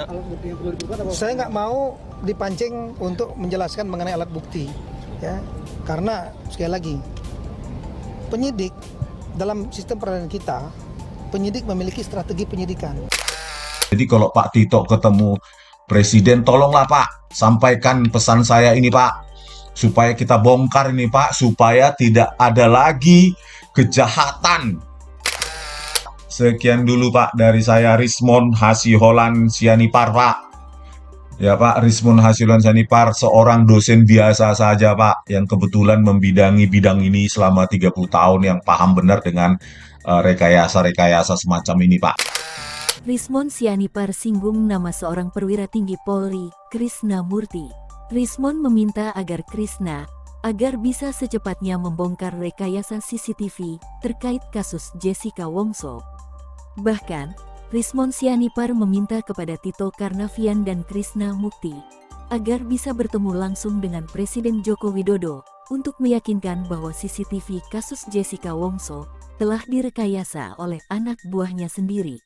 Alat bukti yang perlu dibuka apa? Saya nggak mau dipancing untuk menjelaskan mengenai alat bukti, ya, karena sekali lagi penyidik dalam sistem peradilan kita, penyidik memiliki strategi penyidikan. Jadi kalau Pak Tito ketemu Presiden, tolonglah Pak, sampaikan pesan saya ini Pak, supaya kita bongkar ini Pak, supaya tidak ada lagi kejahatan. Sekian dulu Pak dari saya, Rismon Hasiholan Sianipar Pak. Ya Pak, Rismon Hasiholan Sianipar, seorang dosen biasa saja Pak, yang kebetulan membidangi bidang ini selama 30 tahun, yang paham benar dengan rekayasa-rekayasa semacam ini Pak. Rismon Sianipar singgung nama seorang perwira tinggi Polri, Krishna Murty. Rismon meminta agar Krishna bisa secepatnya membongkar rekayasa CCTV terkait kasus Jessica Wongso. Bahkan, Rismon Sianipar meminta kepada Tito Karnavian dan Krishna Mukti agar bisa bertemu langsung dengan Presiden Joko Widodo untuk meyakinkan bahwa CCTV kasus Jessica Wongso telah direkayasa oleh anak buahnya sendiri.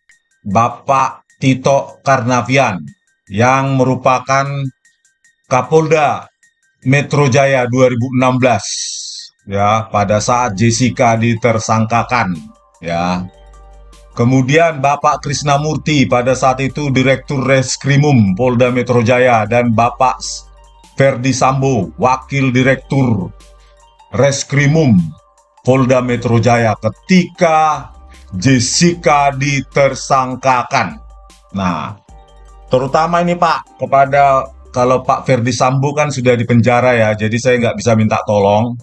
Bapak Tito Karnavian yang merupakan Kapolda Metro Jaya 2016 ya, pada saat Jessica ditersangkakan ya. Kemudian Bapak Krishna Murty pada saat itu Direktur Reskrimum Polda Metro Jaya, dan Bapak Ferdi Sambo Wakil Direktur Reskrimum Polda Metro Jaya ketika Jessica ditersangkakan. Nah, terutama ini Pak, kepada, kalau Pak Ferdi Sambo kan sudah dipenjara ya, jadi saya nggak bisa minta tolong.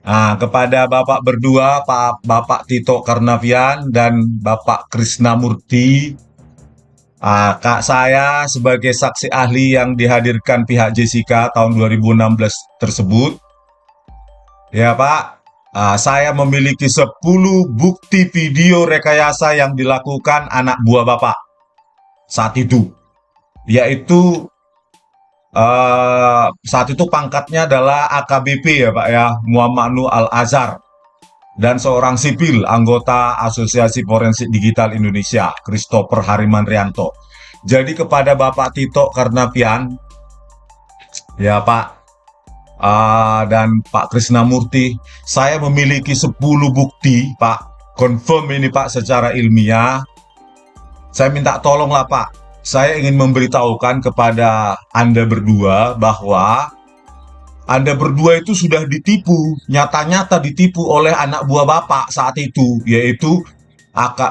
Nah, kepada Bapak berdua, Bapak Tito Karnavian dan Bapak Krishna Murty, Kak saya sebagai saksi ahli yang dihadirkan pihak Jessica tahun 2016 tersebut, ya Pak, saya memiliki 10 bukti video rekayasa yang dilakukan anak buah Bapak saat itu. Yaitu saat itu pangkatnya adalah AKBP ya Pak ya, Muhammad Nur Al-Azhar, dan seorang sipil anggota Asosiasi Forensik Digital Indonesia, Christopher Harimanrianto. Jadi kepada Bapak Tito Karnavian, ya Pak, dan Pak Krishna Murty, saya memiliki 10 bukti Pak, confirm ini Pak secara ilmiah. Saya minta tolonglah Pak, saya ingin memberitahukan kepada Anda berdua bahwa Anda berdua itu sudah ditipu, nyata-nyata ditipu oleh anak buah Bapak saat itu, yaitu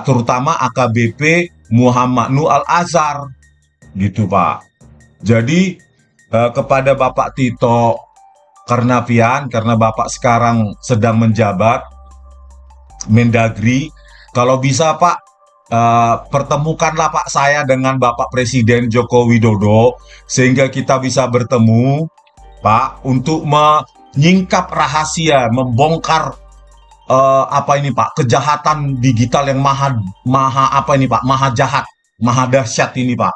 terutama AKBP Muhammad Nur Al-Azhar, gitu Pak. Jadi kepada Bapak Tito Karnavian, karena Bapak sekarang sedang menjabat Mendagri, kalau bisa Pak, pertemukanlah Pak saya dengan Bapak Presiden Joko Widodo, sehingga kita bisa bertemu Pak untuk menyingkap rahasia, membongkar kejahatan digital yang maha jahat, maha dahsyat ini Pak,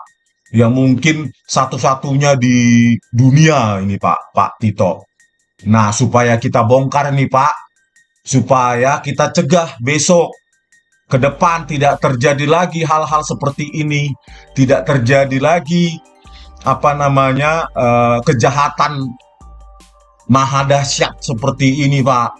yang mungkin satu-satunya di dunia ini Pak Tito. Nah, supaya kita bongkar nih Pak, supaya kita cegah besok ke depan tidak terjadi lagi hal-hal seperti ini, tidak terjadi lagi kejahatan maha dahsyat seperti ini Pak,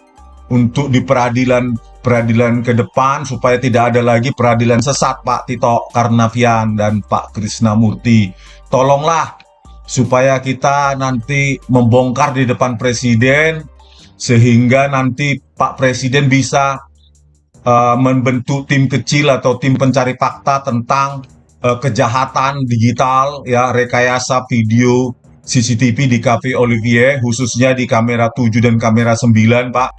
untuk di peradilan ke depan, supaya tidak ada lagi peradilan sesat Pak Tito Karnavian dan Pak Krishna Murty. Tolonglah supaya kita nanti membongkar di depan Presiden, sehingga nanti Pak Presiden bisa membentuk tim kecil atau tim pencari fakta tentang kejahatan digital ya, rekayasa video CCTV di Cafe Olivier, khususnya di kamera 7 dan kamera 9 Pak,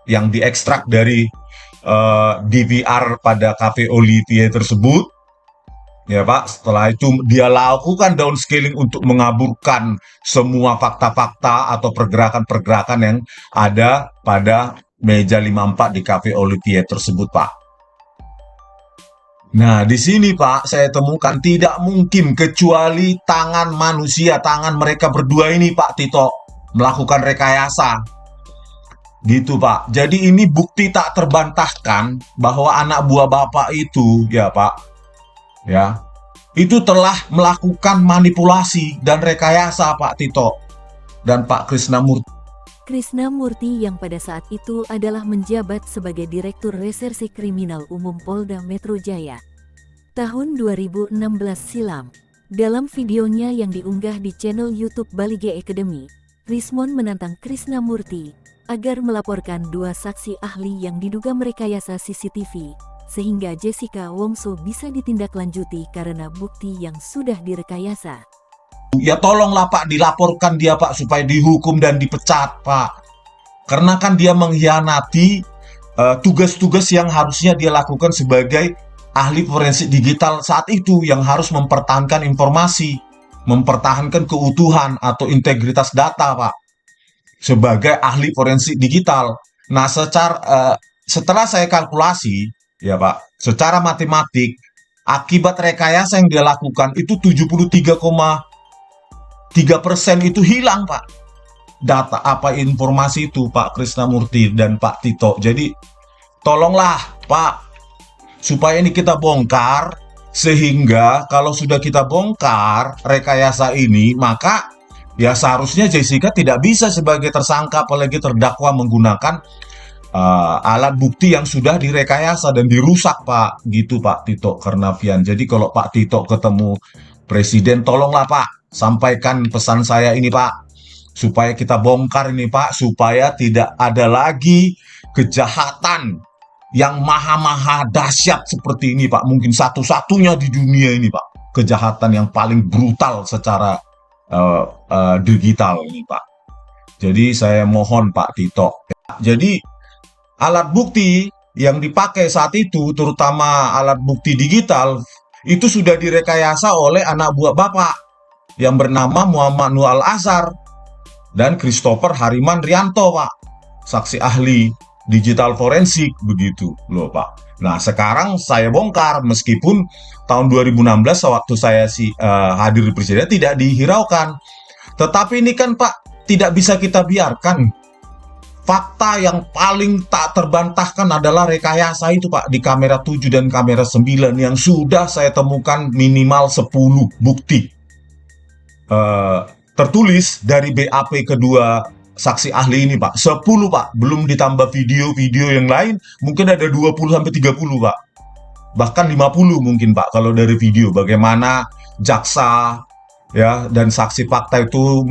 yang diekstrak dari DVR pada Cafe Olivier tersebut. Ya Pak, setelah itu dia lakukan downscaling untuk mengaburkan semua fakta-fakta atau pergerakan-pergerakan yang ada pada meja 54 di Cafe Olivier tersebut Pak. Nah, di sini Pak, saya temukan tidak mungkin kecuali tangan manusia, tangan mereka berdua ini Pak Tito melakukan rekayasa. Gitu Pak. Jadi ini bukti tak terbantahkan bahwa anak buah Bapak itu ya Pak, ya, itu telah melakukan manipulasi dan rekayasa Pak Tito dan Pak Krisnamurti. Krisnamurti yang pada saat itu adalah menjabat sebagai Direktur Reserse Kriminal Umum Polda Metro Jaya. Tahun 2016 silam, dalam videonya yang diunggah di channel YouTube Bali G Academy, Rismon menantang Krisnamurti agar melaporkan 2 saksi ahli yang diduga merekayasa CCTV, sehingga Jessica Wongso bisa ditindaklanjuti karena bukti yang sudah direkayasa. Ya tolonglah Pak, dilaporkan dia Pak supaya dihukum dan dipecat Pak. Karena kan dia mengkhianati tugas-tugas yang harusnya dia lakukan sebagai ahli forensik digital saat itu, yang harus mempertahankan informasi, mempertahankan keutuhan atau integritas data Pak, sebagai ahli forensik digital. Nah, setelah saya kalkulasi ya Pak, secara matematik akibat rekayasa yang dia lakukan itu 73,3% itu hilang Pak. Data informasi itu Pak Krisnamurti dan Pak Tito. Jadi tolonglah Pak, supaya ini kita bongkar, sehingga kalau sudah kita bongkar rekayasa ini, maka ya seharusnya Jessica tidak bisa sebagai tersangka apalagi terdakwa menggunakan alat bukti yang sudah direkayasa dan dirusak Pak, gitu Pak Tito Karnavian. Jadi kalau Pak Tito ketemu Presiden, tolonglah Pak, sampaikan pesan saya ini Pak, supaya kita bongkar ini Pak, supaya tidak ada lagi kejahatan yang maha-maha dahsyat seperti ini Pak. Mungkin satu-satunya di dunia ini Pak, kejahatan yang paling brutal secara digital ini Pak. Jadi saya mohon Pak Tito. Jadi alat bukti yang dipakai saat itu, terutama alat bukti digital, itu sudah direkayasa oleh anak buah Bapak yang bernama Muhammad Nur Al-Azhar dan Christopher Hariman Rianto Pak, saksi ahli digital forensik, begitu loh Pak. Nah sekarang saya bongkar, meskipun tahun 2016 waktu saya hadir di Presiden tidak dihiraukan, tetapi ini kan Pak tidak bisa kita biarkan. Fakta yang paling tak terbantahkan adalah rekayasa itu Pak, di kamera 7 dan kamera 9 yang sudah saya temukan minimal 10 bukti tertulis dari BAP kedua saksi ahli ini Pak. 10 Pak, belum ditambah video-video yang lain, mungkin ada 20-30 Pak. Bahkan 50 mungkin Pak kalau dari video, bagaimana jaksa ya dan saksi fakta itu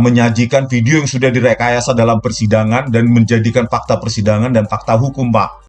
menyajikan video yang sudah direkayasa dalam persidangan dan menjadikan fakta persidangan dan fakta hukum Pak.